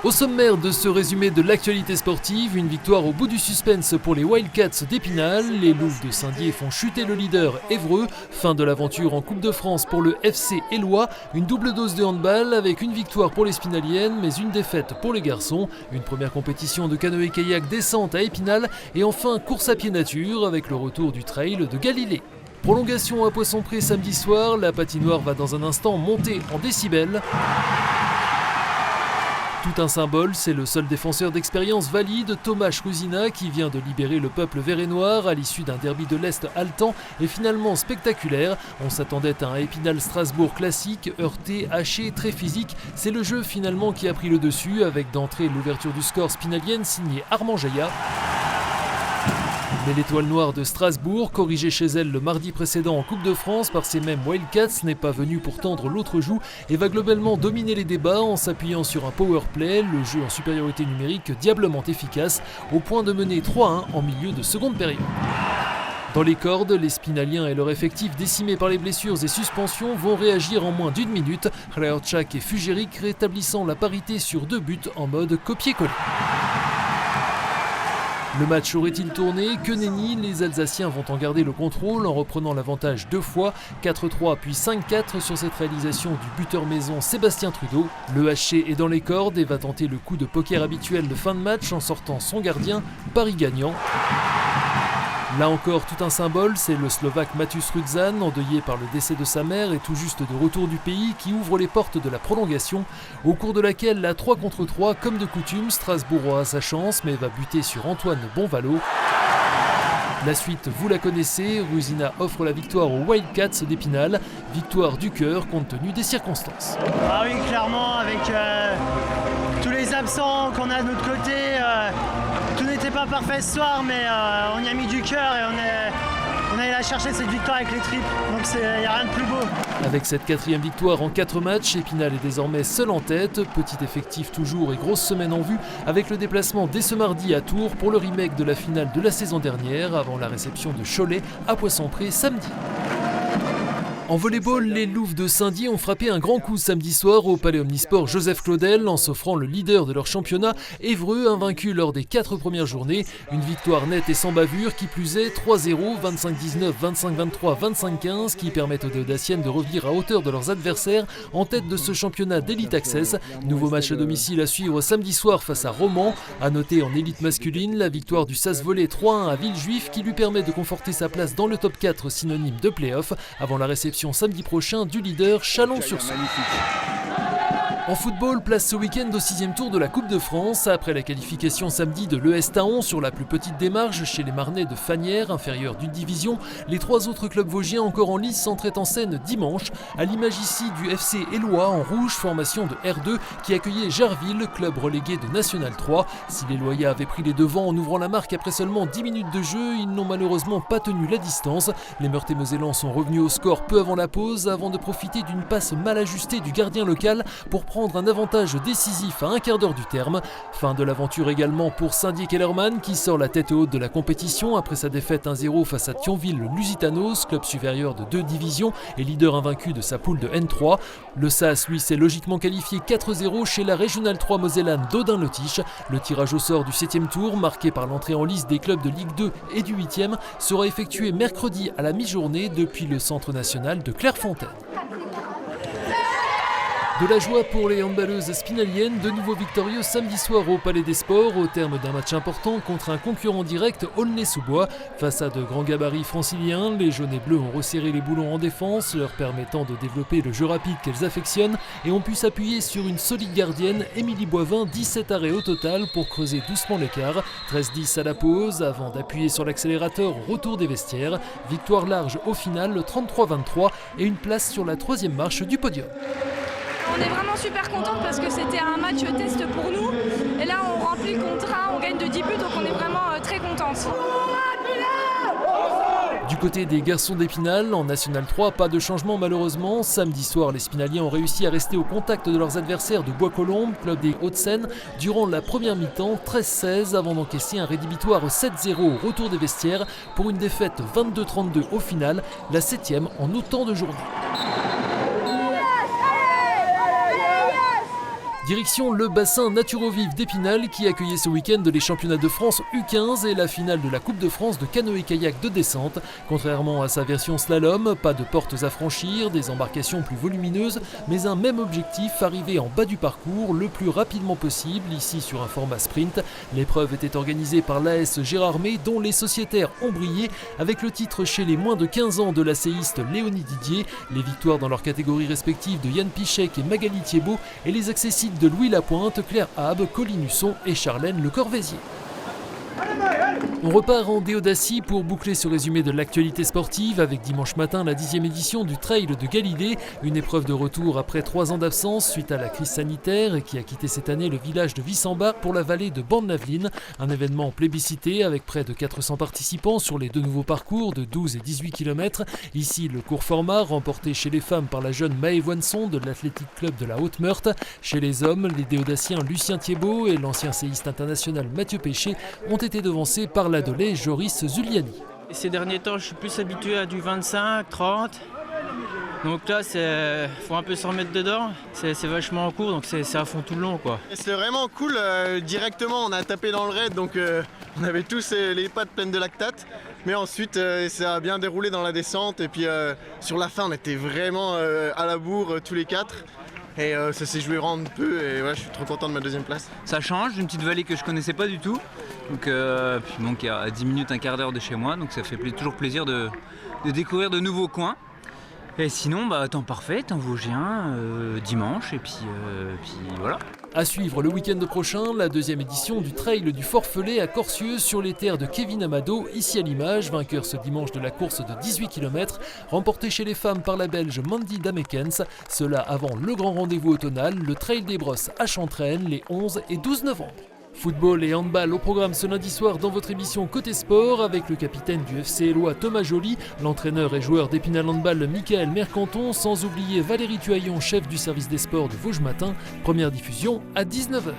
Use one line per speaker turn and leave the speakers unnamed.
Au sommaire de ce résumé de l'actualité sportive, une victoire au bout du suspense pour les Wildcats d'Épinal. Les Louves de Saint-Dié font chuter le leader Évreux. Fin de l'aventure en Coupe de France pour le FC Éloie. Une double dose de handball avec une victoire pour les Spinaliennes mais une défaite pour les garçons. Une première compétition de canoë-kayak descente à Épinal. Et enfin course à pied nature avec le retour du trail de Galilée. Prolongation à Poisson-Pré samedi soir. La patinoire va dans un instant monter en décibels. Tout un symbole, c'est le seul défenseur d'expérience valide, Thomas Chrusina, qui vient de libérer le peuple vert et noir à l'issue d'un derby de l'Est haletant et finalement spectaculaire. On s'attendait à un Épinal-Strasbourg classique, heurté, haché, très physique. C'est le jeu finalement qui a pris le dessus, avec d'entrée l'ouverture du score spinalienne signée Armand Jaillat. Mais l'étoile noire de Strasbourg, corrigée chez elle le mardi précédent en Coupe de France par ces mêmes Wildcats, n'est pas venue pour tendre l'autre joue et va globalement dominer les débats en s'appuyant sur un power play, le jeu en supériorité numérique diablement efficace, au point de mener 3-1 en milieu de seconde période. Dans les cordes, les Spinaliens et leur effectif décimé par les blessures et suspensions vont réagir en moins d'une minute, Hraotchak et Fugeric rétablissant la parité sur 2 buts en mode copier-coller. Le match aurait-il tourné? Que nenni, les Alsaciens vont en garder le contrôle en reprenant l'avantage 2 fois, 4-3 puis 5-4 sur cette réalisation du buteur maison Sébastien Trudeau. Le haché est dans les cordes et va tenter le coup de poker habituel de fin de match en sortant son gardien, pari gagnant. Là encore, tout un symbole, c'est le Slovaque Matus Rudzan, endeuillé par le décès de sa mère et tout juste de retour du pays, qui ouvre les portes de la prolongation, au cours de laquelle, la 3 contre 3, comme de coutume, Strasbourg aura sa chance, mais va buter sur Antoine Bonvalo. La suite, vous la connaissez, Rusina offre la victoire aux Wildcats d'Épinal, victoire du cœur compte tenu des circonstances.
Ah oui, clairement, avec tous les absents qu'on a de notre côté, tout n'était pas parfait ce soir, mais on y a mis du cœur et on est allé la chercher cette victoire avec les tripes, donc il n'y a rien de plus beau.
Avec cette 4e victoire en 4 matchs, Épinal est désormais seul en tête, petit effectif toujours et grosse semaine en vue, avec le déplacement dès ce mardi à Tours pour le remake de la finale de la saison dernière, avant la réception de Cholet à Poisson-Pré samedi. En volleyball, les Louves de Saint-Dié ont frappé un grand coup samedi soir au Palais Omnisport Joseph Claudel en s'offrant le leader de leur championnat, Évreux, invaincu lors des 4 premières journées. Une victoire nette et sans bavure, qui plus est 3-0, 25-19, 25-23, 25-15, qui permettent aux Déodaciennes de revenir à hauteur de leurs adversaires en tête de ce championnat d'Elite Access. Nouveau match à domicile à suivre samedi soir face à Romans. À noter en élite masculine la victoire du SAS Volley 3-1 à Villejuif qui lui permet de conforter sa place dans le top 4 synonyme de play-off avant la réception samedi prochain du leader Chalon-sur-Saône. En football, place ce week-end au 6e tour de la Coupe de France. Après la qualification samedi de l'ES Taon sur la plus petite démarche chez les Marnais de Fagnières, inférieur d'une division, les 3 autres clubs vosgiens encore en lice s'entraient en scène dimanche, à l'image ici du FC Éloie en rouge, formation de R2 qui accueillait Jarville, club relégué de National 3. Si les Loyats avaient pris les devants en ouvrant la marque après seulement 10 minutes de jeu, ils n'ont malheureusement pas tenu la distance. Les Meurthe-et-Mosellans sont revenus au score peu avant la pause, avant de profiter d'une passe mal ajustée du gardien local pour prendre un avantage décisif à un quart d'heure du terme. Fin de l'aventure également pour Saint-Dié-Kellerman qui sort la tête haute de la compétition après sa défaite 1-0 face à Thionville-Lusitanos, club supérieur de 2 divisions et leader invaincu de sa poule de N3. Le SAS, lui, s'est logiquement qualifié 4-0 chez la Régionale 3 Mosellane d'Audun-Lottiche. Le tirage au sort du 7e tour, marqué par l'entrée en lice des clubs de Ligue 2 et du 8e, sera effectué mercredi à la mi-journée depuis le Centre national de Clairefontaine. De la joie pour les handballeuses spinaliennes, de nouveau victorieux samedi soir au Palais des Sports au terme d'un match important contre un concurrent direct, Aulnay-sous-Bois. Face à de grands gabarits franciliens, les jaunes et bleus ont resserré les boulons en défense, leur permettant de développer le jeu rapide qu'elles affectionnent et ont pu s'appuyer sur une solide gardienne, Émilie Boivin, 17 arrêts au total pour creuser doucement l'écart. 13-10 à la pause avant d'appuyer sur l'accélérateur au retour des vestiaires. Victoire large au final, 33-23 et une place sur la 3e marche du podium.
On est vraiment super contente parce que c'était un match test pour nous et là on remplit le contrat, on gagne de 10 buts donc on est vraiment très contente.
Du côté des garçons d'Épinal, en National 3, pas de changement malheureusement. Samedi soir, les Spinaliens ont réussi à rester au contact de leurs adversaires de Bois-Colombes, club des Hauts-de-Seine, durant la première mi-temps, 13-16, avant d'encaisser un rédhibitoire 7-0 au retour des vestiaires pour une défaite 22-32 au final, la 7e en autant de journées. Direction le bassin Naturovif d'Épinal qui accueillait ce week-end les championnats de France U15 et la finale de la Coupe de France de canoë-kayak de descente. Contrairement à sa version slalom, pas de portes à franchir, des embarcations plus volumineuses, mais un même objectif, arriver en bas du parcours le plus rapidement possible, ici sur un format sprint. L'épreuve était organisée par l'AS Gérardmer dont les sociétaires ont brillé avec le titre chez les moins de 15 ans de la séiste Léonie Didier, les victoires dans leurs catégories respectives de Yann Pichek et Magali Thiebaud et les accessibles de Louis Lapointe, Claire Habe, Colline Husson et Charlène Le Corvézier. On repart en Déodacie pour boucler ce résumé de l'actualité sportive avec dimanche matin la 10e édition du Trail de Galilée, une épreuve de retour après 3 ans d'absence suite à la crise sanitaire qui a quitté cette année le village de Wissembar pour la vallée de Borne-Laveline, un événement plébiscité avec près de 400 participants sur les 2 nouveaux parcours de 12 et 18 km. Ici le court format remporté chez les femmes par la jeune Maë Voinson de l'Athletic Club de la Haute-Meurthe. Chez les hommes, les Déodaciens Lucien Thiebaud et l'ancien séiste international Mathieu Péché ont été devancés par l'Adolais Joris Zuliani.
Ces derniers temps, je suis plus habitué à du 25, 30. Donc là, faut un peu s'en remettre dedans. C'est vachement en cours, donc c'est à fond tout le long, quoi.
C'était vraiment cool. Directement, on a tapé dans le raid, donc on avait tous les pattes pleines de lactate. Mais ensuite, ça a bien déroulé dans la descente. Et puis sur la fin, on était vraiment à la bourre tous les 4. Et ça s'est joué vraiment peu et ouais, je suis trop content de ma 2e place.
Ça change, une petite vallée que je connaissais pas du tout. Donc il y a 10 minutes, un quart d'heure de chez moi, donc ça fait toujours plaisir de découvrir de nouveaux coins. Et sinon, temps parfait, temps vosgien, dimanche, et puis voilà.
À suivre le week-end prochain, la 2e édition du Trail du Forfelet à Corcieux sur les terres de Kevin Amado, ici à l'image, vainqueur ce dimanche de la course de 18 km, remportée chez les femmes par la Belge Mandy Damekens, cela avant le grand rendez-vous automnal, le Trail des Brosses à Chantraine les 11 et 12 novembre. Football et handball au programme ce lundi soir dans votre émission Côté Sport avec le capitaine du FC Éloie Thomas Joly, l'entraîneur et joueur d'Épinal Handball Michael Mercanton, sans oublier Valérie Tuaillon, chef du service des sports de Vosges Matin. Première diffusion à 19h.